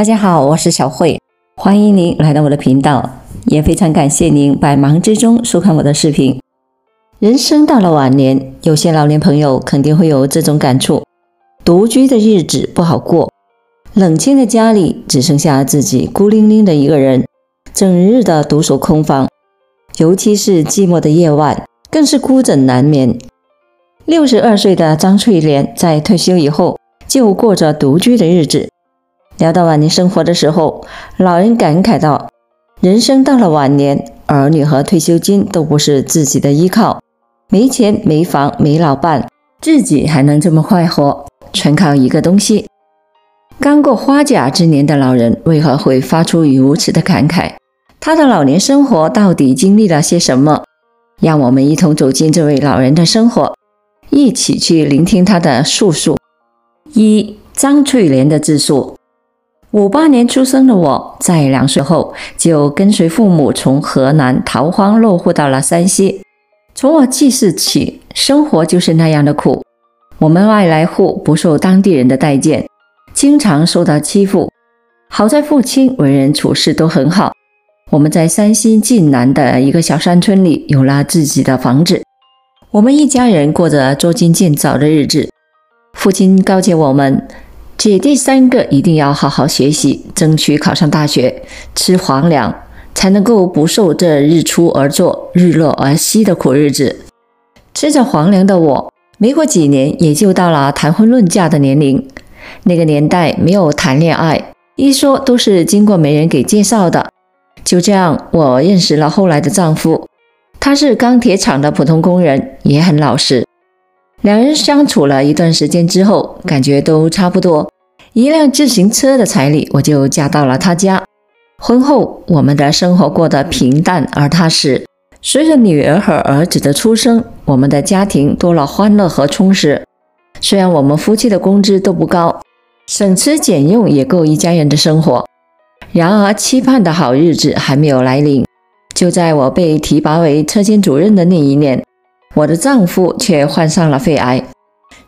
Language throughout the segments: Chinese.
大家好，我是小慧，欢迎您来到我的频道，也非常感谢您百忙之中收看我的视频。人生到了晚年，有些老年朋友肯定会有这种感触，独居的日子不好过，冷清的家里只剩下自己孤零零的一个人，整日的独守空房，尤其是寂寞的夜晚，更是孤枕难眠。62岁的张翠莲在退休以后就过着独居的日子。聊到晚年生活的时候，老人感慨道，人生到了晚年，儿女和退休金都不是自己的依靠，没钱没房没老伴，自己还能这么快活，全靠一个东西。刚过花甲之年的老人为何会发出如此的感慨？他的老年生活到底经历了些什么？让我们一同走进这位老人的生活，一起去聆听他的述述。一、张翠莲的自述。58年出生的我，在2岁后就跟随父母从河南逃荒落户到了山西。从我记事起，生活就是那样的苦。我们外来户不受当地人的待见，经常受到欺负。好在父亲为人处事都很好，我们在山西晋南的一个小山村里有了自己的房子。我们一家人过着捉襟见肘的日子。父亲告诫我们，姐弟3个一定要好好学习，争取考上大学，吃皇粮，才能够不受这日出而作，日落而息的苦日子。吃着皇粮的我，没过几年也就到了谈婚论嫁的年龄。那个年代没有谈恋爱，一说都是经过媒人给介绍的。就这样，我认识了后来的丈夫，他是钢铁厂的普通工人，也很老实。两人相处了一段时间之后，感觉都差不多，一辆自行车的彩礼，我就嫁到了他家。婚后，我们的生活过得平淡而踏实。随着女儿和儿子的出生，我们的家庭多了欢乐和充实。虽然我们夫妻的工资都不高，省吃俭用也够一家人的生活。然而，期盼的好日子还没有来临。就在我被提拔为车间主任的那一年，我的丈夫却患上了肺癌。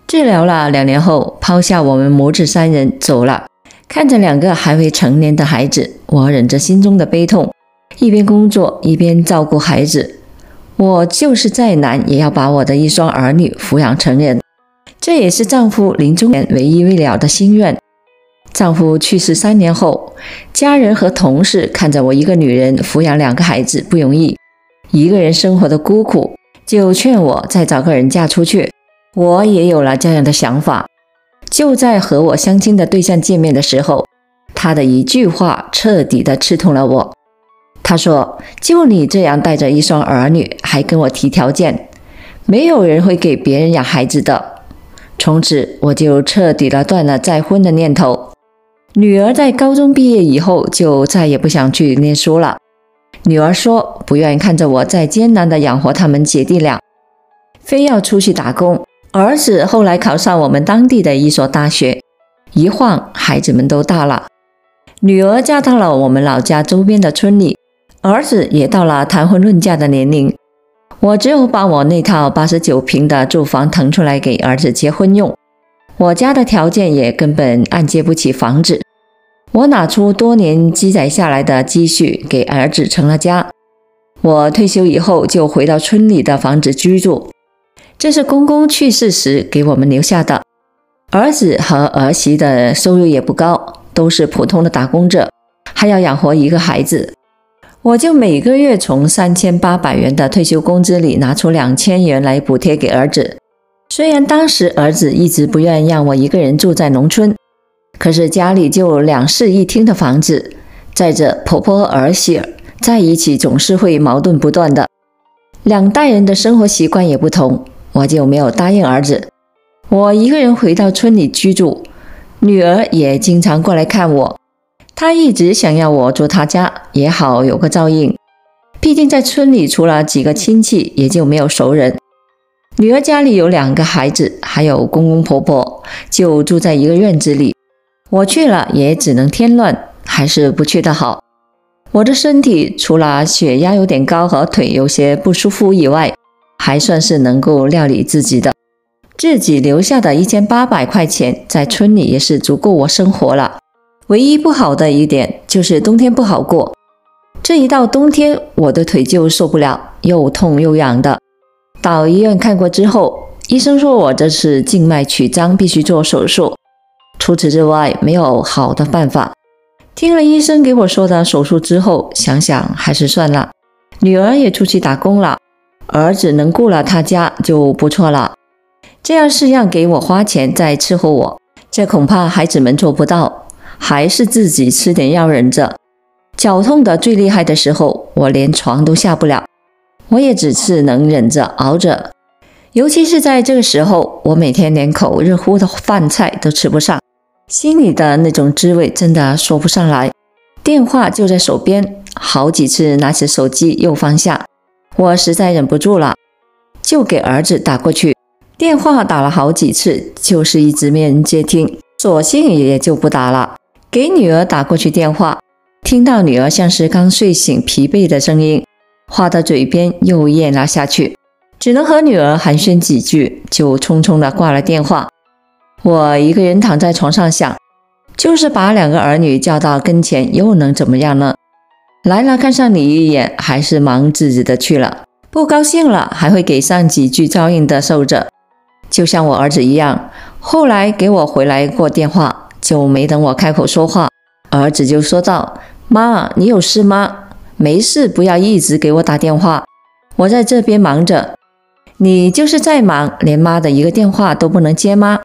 治疗了2年后，抛下我们母子3人走了。看着2个还未成年的孩子，我忍着心中的悲痛，一边工作一边照顾孩子。我就是再难也要把我的一双儿女抚养成人，这也是丈夫临终前唯一未了的心愿。丈夫去世3年后，家人和同事看着我一个女人抚养2个孩子不容易，一个人生活的孤苦，就劝我再找个人嫁出去。我也有了这样的想法。就在和我相亲的对象见面的时候，他的一句话彻底的刺痛了我。他说，就你这样带着一双儿女还跟我提条件，没有人会给别人养孩子的。从此我就彻底的断了再婚的念头。女儿在高中毕业以后就再也不想去念书了。女儿说不愿意看着我再艰难的养活他们姐弟俩，非要出去打工。儿子后来考上我们当地的一所大学，一晃孩子们都大了。女儿嫁到了我们老家周边的村里，儿子也到了谈婚论嫁的年龄。我只有把我那套89平的住房腾出来给儿子结婚用，我家的条件也根本按揭不起房子。我拿出多年积攒下来的积蓄给儿子成了家。我退休以后就回到村里的房子居住，这是公公去世时给我们留下的。儿子和儿媳的收入也不高，都是普通的打工者，还要养活一个孩子。我就每个月从3800元的退休工资里拿出2000元来补贴给儿子。虽然当时儿子一直不愿让我一个人住在农村，可是家里就2室1厅的房子，再者婆婆和儿媳在一起总是会矛盾不断的，2代人的生活习惯也不同，我就没有答应儿子。我一个人回到村里居住，女儿也经常过来看我，她一直想要我住她家，也好有个照应。毕竟在村里除了几个亲戚，也就没有熟人。女儿家里有2个孩子，还有公公婆婆，就住在一个院子里。我去了也只能添乱，还是不去的好。我的身体除了血压有点高和腿有些不舒服以外，还算是能够料理自己的。自己留下的1800块钱在村里也是足够我生活了。唯一不好的一点就是冬天不好过。这一到冬天，我的腿就受不了，又痛又痒的。到医院看过之后，医生说我这是静脉曲张，必须做手术。除此之外，没有好的办法。听了医生给我说的手术之后，想想还是算了。女儿也出去打工了，儿子能顾了他家就不错了。这样是让给我花钱再伺候我，这恐怕孩子们做不到，还是自己吃点药忍着。脚痛的最厉害的时候，我连床都下不了，我也只是能忍着熬着。尤其是在这个时候，我每天连口热乎的饭菜都吃不上，心里的那种滋味真的说不上来。电话就在手边，好几次拿起手机又放下，我实在忍不住了，就给儿子打过去。电话打了好几次，就是一直没人接听，索性也就不打了。给女儿打过去电话，听到女儿像是刚睡醒疲惫的声音，话到嘴边又咽了下去，只能和女儿寒暄几句，就匆匆地挂了电话。我一个人躺在床上想，就是把两个儿女叫到跟前又能怎么样呢？来了看上你一眼，还是忙自己的去了，不高兴了还会给上几句照应的受着。就像我儿子一样，后来给我回来过电话，就没等我开口说话，儿子就说道：妈，你有事吗？没事，不要一直给我打电话，我在这边忙着。你就是再忙，连妈的一个电话都不能接吗？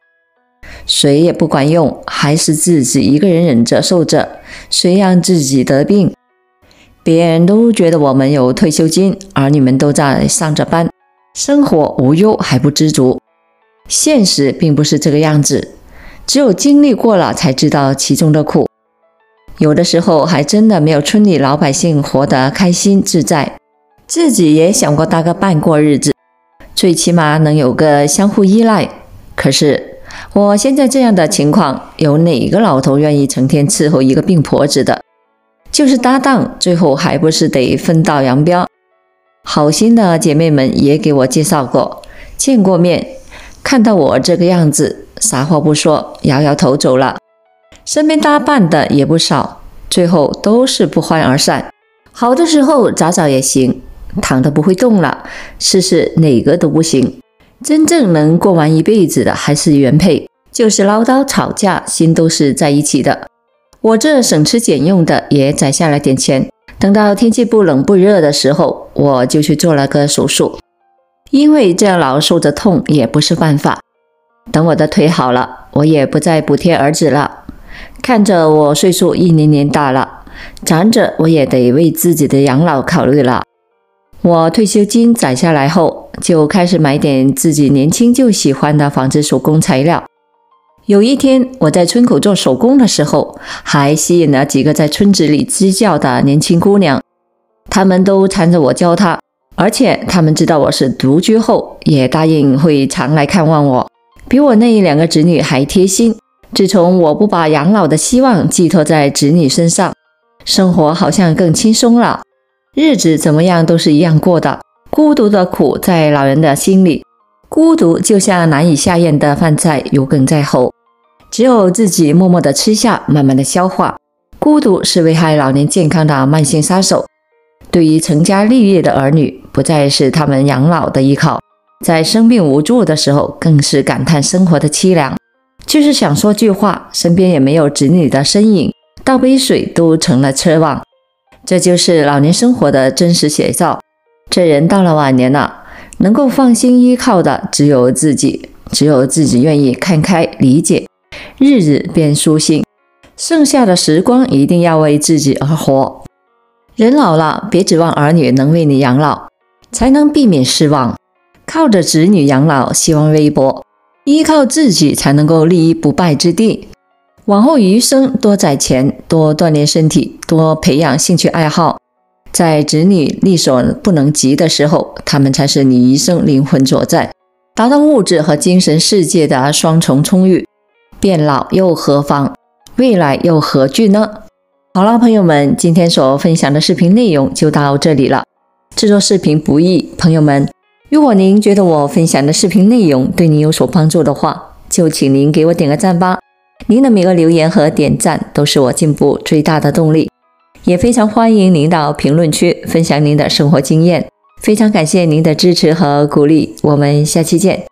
谁也不管用，还是自己一个人忍着受着，谁让自己得病？别人都觉得我们有退休金，儿女们都在上着班，生活无忧还不知足。现实并不是这个样子，只有经历过了才知道其中的苦。有的时候还真的没有村里老百姓活得开心自在，自己也想过搭个伴过日子，最起码能有个相互依赖。可是我现在这样的情况，有哪个老头愿意成天伺候一个病婆子的？就是搭档，最后还不是得分道扬镳。好心的姐妹们也给我介绍过，见过面，看到我这个样子，啥话不说，摇摇头走了。身边搭伴的也不少，最后都是不欢而散。好的时候早早也行，躺得不会动了，试试哪个都不行。真正能过完一辈子的还是原配，就是唠叨吵架，心都是在一起的。我这省吃俭用的也攒下了点钱，等到天气不冷不热的时候，我就去做了个手术。因为这样老受着痛也不是办法。等我的腿好了，我也不再补贴儿子了。看着我岁数一年年大了，长者我也得为自己的养老考虑了。我退休金攒下来后，就开始买点自己年轻就喜欢的纺织手工材料。有一天我在村口做手工的时候，还吸引了几个在村子里支教的年轻姑娘，她们都缠着我教她，而且她们知道我是独居后，也答应会常来看望我，比我那两个侄女还贴心。自从我不把养老的希望寄托在子女身上，生活好像更轻松了，日子怎么样都是一样过的。孤独的苦在老人的心里，孤独就像难以下咽的饭菜，有梗在喉，只有自己默默地吃下，慢慢地消化。孤独是危害老年健康的慢性杀手。对于成家立业的儿女，不再是他们养老的依靠，在生病无助的时候，更是感叹生活的凄凉。就是想说句话，身边也没有子女的身影，倒杯水都成了奢望。这就是老年生活的真实写照。这人到了晚年了，能够放心依靠的只有自己，只有自己愿意看开理解，日子便舒心。剩下的时光一定要为自己而活。人老了，别指望儿女能为你养老，才能避免失望。靠着子女养老，希望微薄，依靠自己才能够立于不败之地。往后余生，多攒钱，多锻炼身体，多培养兴趣爱好。在子女力所不能及的时候，他们才是你一生灵魂所在，达到物质和精神世界的双重充裕。变老又何妨？未来又何惧呢？好了，朋友们，今天所分享的视频内容就到这里了。制作视频不易，朋友们，如果您觉得我分享的视频内容对您有所帮助的话，就请您给我点个赞吧。您的每个留言和点赞都是我进步最大的动力，也非常欢迎您到评论区分享您的生活经验。非常感谢您的支持和鼓励，我们下期见。